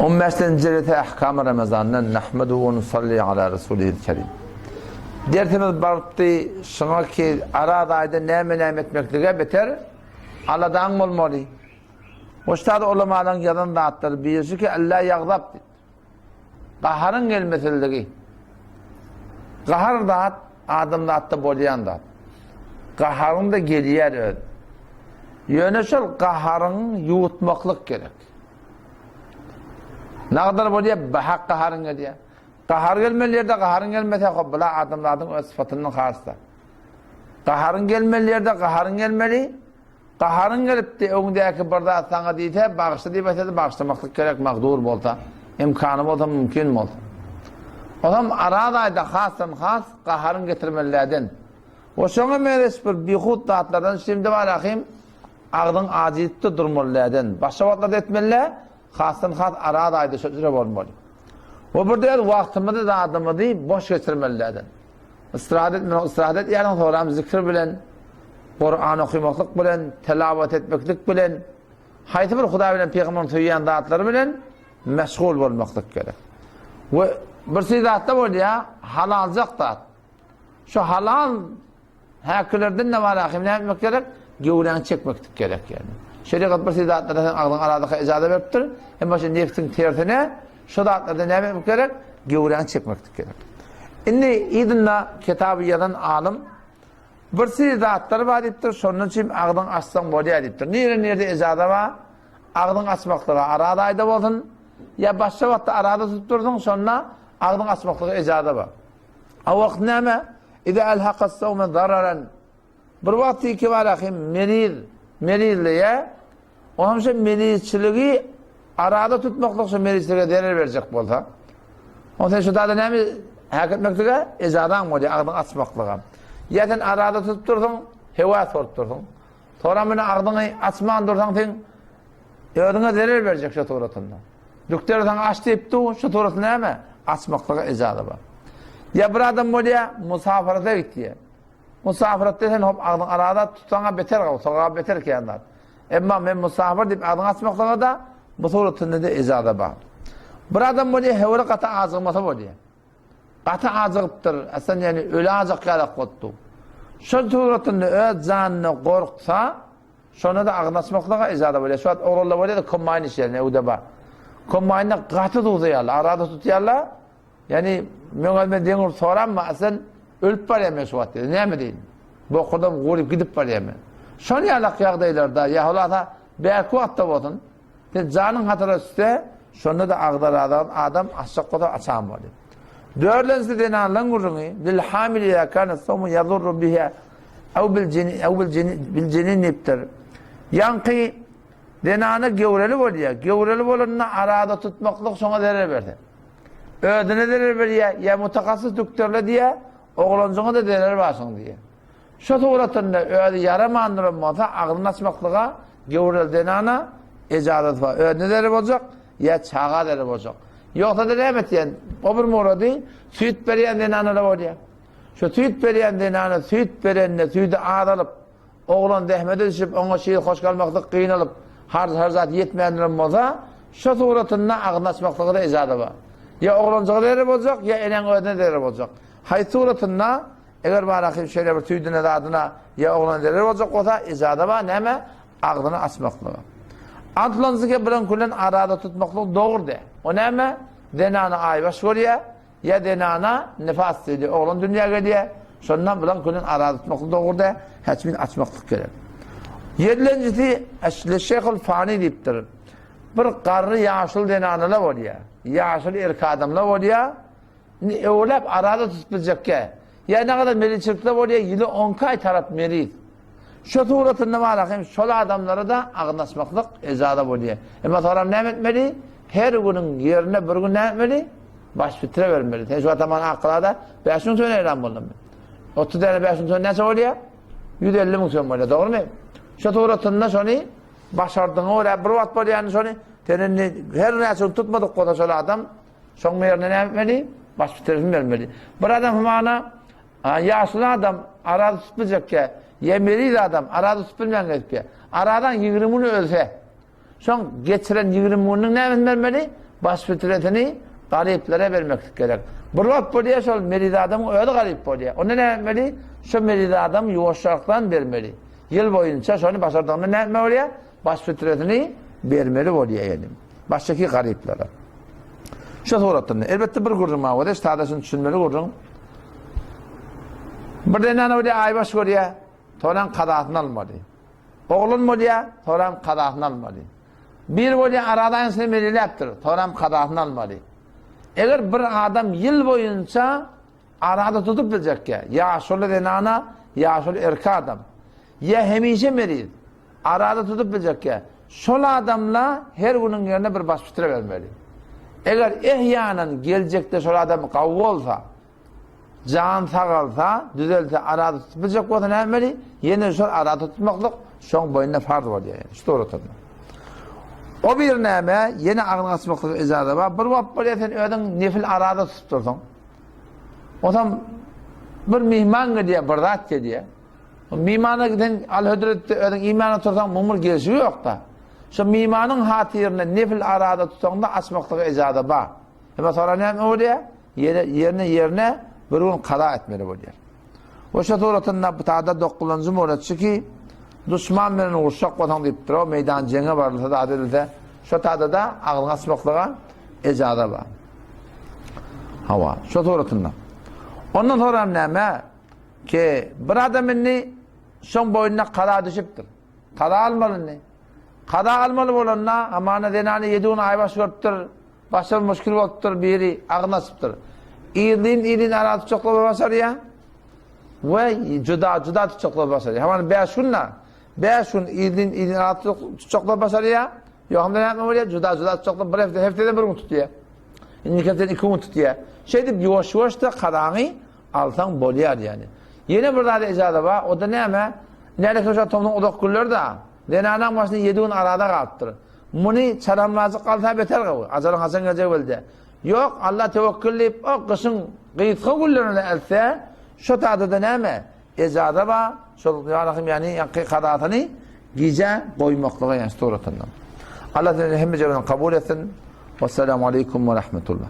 15. Cerete ahkam-ı Ramazan'dan nahmedu ve nusalli ala Resulihil Kerim. Dertimiz barıptı şuna ki arada ayda nem etmekliğe beter aladan olmalı. Hoştadı ulamadan yadan dağıttır. Birisi ki Allah yağdap. Qaharın gelmeselliği. Qahar dağıt, adam dağıttı bolyan dağıt. Qaharın da geliyer öd. Yönüşül qaharın yuğutmaklık gerek. Ne kadar bolya bahak qaharın geliyor. Qahar gelmelerde qaharın gelmese bila adamların öz sıfatının karşısında. Qaharın gelmelerde qaharın gelmeli. Qaharın gelip de öndeki barda sana deyte bağışla deyip etse bağışlamaklık gerek mağdur bolsa, imkanı bolsa mümkün bolsa. Adam aradayda hasın has qaharın getirmelerden. O şoňa meres bir bihut dağıtlardan şimdi var ahim ağdın acizlikte durmalardan. Başka vatlarda etmeler hasın has aradayda sözüre bolmalı. O burada vaktimizi da adımızı boş geçirmelerden. İstirahat yani sonra zikir bilen, Kur'an okumaklık bilen, telavat etmeklik bilen, haytı bir Huda bilen Peygamber'in tüyyen dağıtları bilen meşgul olmaklık gerek. Ve bir şey dağıtta böyle ya, halalcak dağıt. Şu halal hakirlerden ne var ahim ne yapmak gerek? Gevren çekmeklik gerek yani. Şeriat bir şey dağıtlarda sen ağzın aradaki icade veriptir. Hem başın nefsin tertine, şu dağıtlarda ne yapmak gerek? Gevren çekmeklik gerek. Şimdi İdin'le Kitabiye'den alim bir şey dağıtları var ediptir, sonun için ağzın açsan böyle ediptir. Nerede icade var? Ağzın açmaklığa arada ayda olsun, ya başka vakti arada tutturdun sonra ağzın açmaklığa icade var. O vakit neyme? İde elhaqas savme zararen bir vakti ki var ahim merizliye onun için merizçiliği arada tutmaklık için merizçiliğe değer verecek bolsa onun için şu da neyme hak etmekliğe icadan böyle ağzın açmaklığa ya sen arada tutturdun heva sortturdun sonra beni ağzını açman dursan sen ödüne değer verecek şu tuğratında dükterden aç deyip du şu tuğratı neyme açmaklığa icadı var. Ya bir adam böyle musafirete gitti. Musafirette sen hop ağzın arada tutana beter kal, sonra beter ki yanlar. Ama ben musafir deyip ağzını açmakla da bu suretinde de izade var. Bir adam böyle hevre kata ağzılmasa böyle. Kata ağzılıptır. Aslında yani öyle ağzık yarak kottu. Şu suretinde öz zanını korksa sonra da ağzını açmakla izade böyle. Şu an oğlulla böyle de kommayın işlerine evde var. Kommayınla katı tutuyorlar, arada tutuyorlar. Yani ben denir soran mı sen ölüp var ya şu vakti ne mi deyin bu kadar gurip gidip var ya şunu yalak yağdaylarda yahulata belki hatta olsun canın hatırası şunu da ağdar adam aşağı kadar açan var dördüncü denen lan gurunu lil hamil ya kana samu yadurru biha ev bil cenin niptir yankı denanı gevreli var ya gevreli olanına arada tutmaklık sonra değer verdi. Ödüne değer veriyor, ya mutakassıs doktorla diye, oğlancuğuna da değer varsın diye. Şu tuğratında ödü yarım andırılmasa, ağzını açmaklığa, gevrel denana, icadet var. Ödüne değer olacak, ya çağa değer olacak. Yoksa da demet yani, o bir mora değil, süt veriyen denana var ya. Şu süt veriyen denana, süt verenle, sütü ağdalıp, oğlan dehmede düşüp, ona şeyi hoş kalmaklık kıyınalıp, har zat yetmeyenlerin olsa, şu tuğratında ağzını açmaklığa da icadet var. Ya oğlancağı değerli olacak, ya elen ödüne değerli olacak. Hay suratında, eğer bana şöyle bir tüydüne de adına, ya oğlan değerli olacak olsa, izade var, neyme? Ağzını açmaklığı. Antlanızı bilen kulen arada tutmaklığı doğru de. O neyme? Denana aybaş oluyor, ya denana nefas ediyor. Oğlan dünyaya geliyor, sonundan bilen kulen arada tutmaklığı doğru de, hiçbir açmaklık gerek. Yedilincisi, Şeyhül Fani deyiptir. Bir qarrı yaşıl denanıla var ya. Yaşıl erk adamla var ya, öylep arada tutulacak ya. Ya ne kadar meriçlikte var ya, yılı 10 ay taraf meriç. Şu tuğratında var akım, şöyle adamlara da ağınlaşmaklık ecada var ya. Ama sonra ne etmeli? Her günün yerine bir gün ne etmeli? Baş bitire vermeli. Teşvi ataman akılada 5 gün sonra elan buldum. 30 tane 5 gün sonra ne oluyor? 150 gün sonra oluyor, doğru mu? Şu tuğratında şunu başardığını öyle bir vaat var yani şunu. Tenini her nesini tutmadık kadar şöyle adam son yerine ne yapmalı? Baş bitirifini vermeli. Bir adam bana yaşlı adam arada tutmayacak ki yemeli adam arada tutmayacak ki aradan 20'ini ölse son geçiren 20'inin ne vermeli? baş fitretini gariplere vermek gerek. Burvat boluya şol meride adam öyle garip boluya. Onu ne etmeli? Şu meride adam yuvaşlardan vermeli. Yıl boyunca şunu başardığında ne etmeli oluya? Baş fitretini vermeli oluya yani. Baştaki gariplere. Şu soratını. Elbette bir kurdum ha. O da istadasını düşünmeli kurdum. Bir denen öyle aybaş koruya. Toran kadatını almalı. Oğlun boluya. Toran kadatını almalı. Bir boluya aradan seni melileptir. Toran kadatını almalı. Eğer bir adam yıl boyunca arada tutup bilecek ya şöyle denana ya şöyle erkek adam ya hemişe merid arada tutup bilecek şöyle adamla her günün yerine bir baş fitre vermeli. Eğer ehyanen gelecekte şöyle adam kavga olsa can sağalsa düzelse arada tutup bilecek o da ne yapmalı? Yine şöyle arada tutmaklık şun boyuna farz var yani. İşte ortada. O bir neme yeni ağın asmaklık icazı var. Bir vap böyle sen ödün nefil arada tutup dursun. O zaman bir mihman diye, bir zat diye. O mihmana giden al-hüdret ödün imana tutursan mumur gelişi yok da. Şu mihmanın hatirine nefil arada tutsan da asmaklık icazı var. Ama sonra ne oluyor? Yerine bir gün kada etmeli oluyor. O şatoratında bu taada dokulancım öğretçi ki düşman bilen uğuşak vatan deyip duruyor. Meydan cenge varlığı da adilde. Şu taada da ağın asmaklığa icazı var. Hava. Şatoratında. Ondan sonra neme ki bir adamın son boyuna kada düşüptür. Kada almalı ne? Kada almalı olanla amana denani yediğin aybaş görüptür. Başarı müşkül oluptur biri ağın asıptır. İyiliğin aratı çokla basar ya. Ve cüda çokla basar ya. Hemen 5 günla 5 gün iyiliğin aratı çokla basar ya. Yok hem de ne yapma ya? Cüda çokla bir heftede bir gün tutuyor. İlk hefteden 2 gün tutuyor. Şey deyip yavaş da karanı altan boluyar yani. Yine burada da icazı var. O da ne ama? Nerede köşe tomdan odak kuruyor da. Denanan başında 7 gün arada kalıptır. Bunu çaramlazı kalsa beter kalı. Acarın Hasan gelecek bölde. Yok Allah tevekkülleyip o kışın gıyıtka kullarını else şu tadı da ne ama? Icazı var. Yani kadatını gece koymaklığa yani storatından. Allah hemce kabul etsin. Vesselamu aleyküm ve rahmetullah.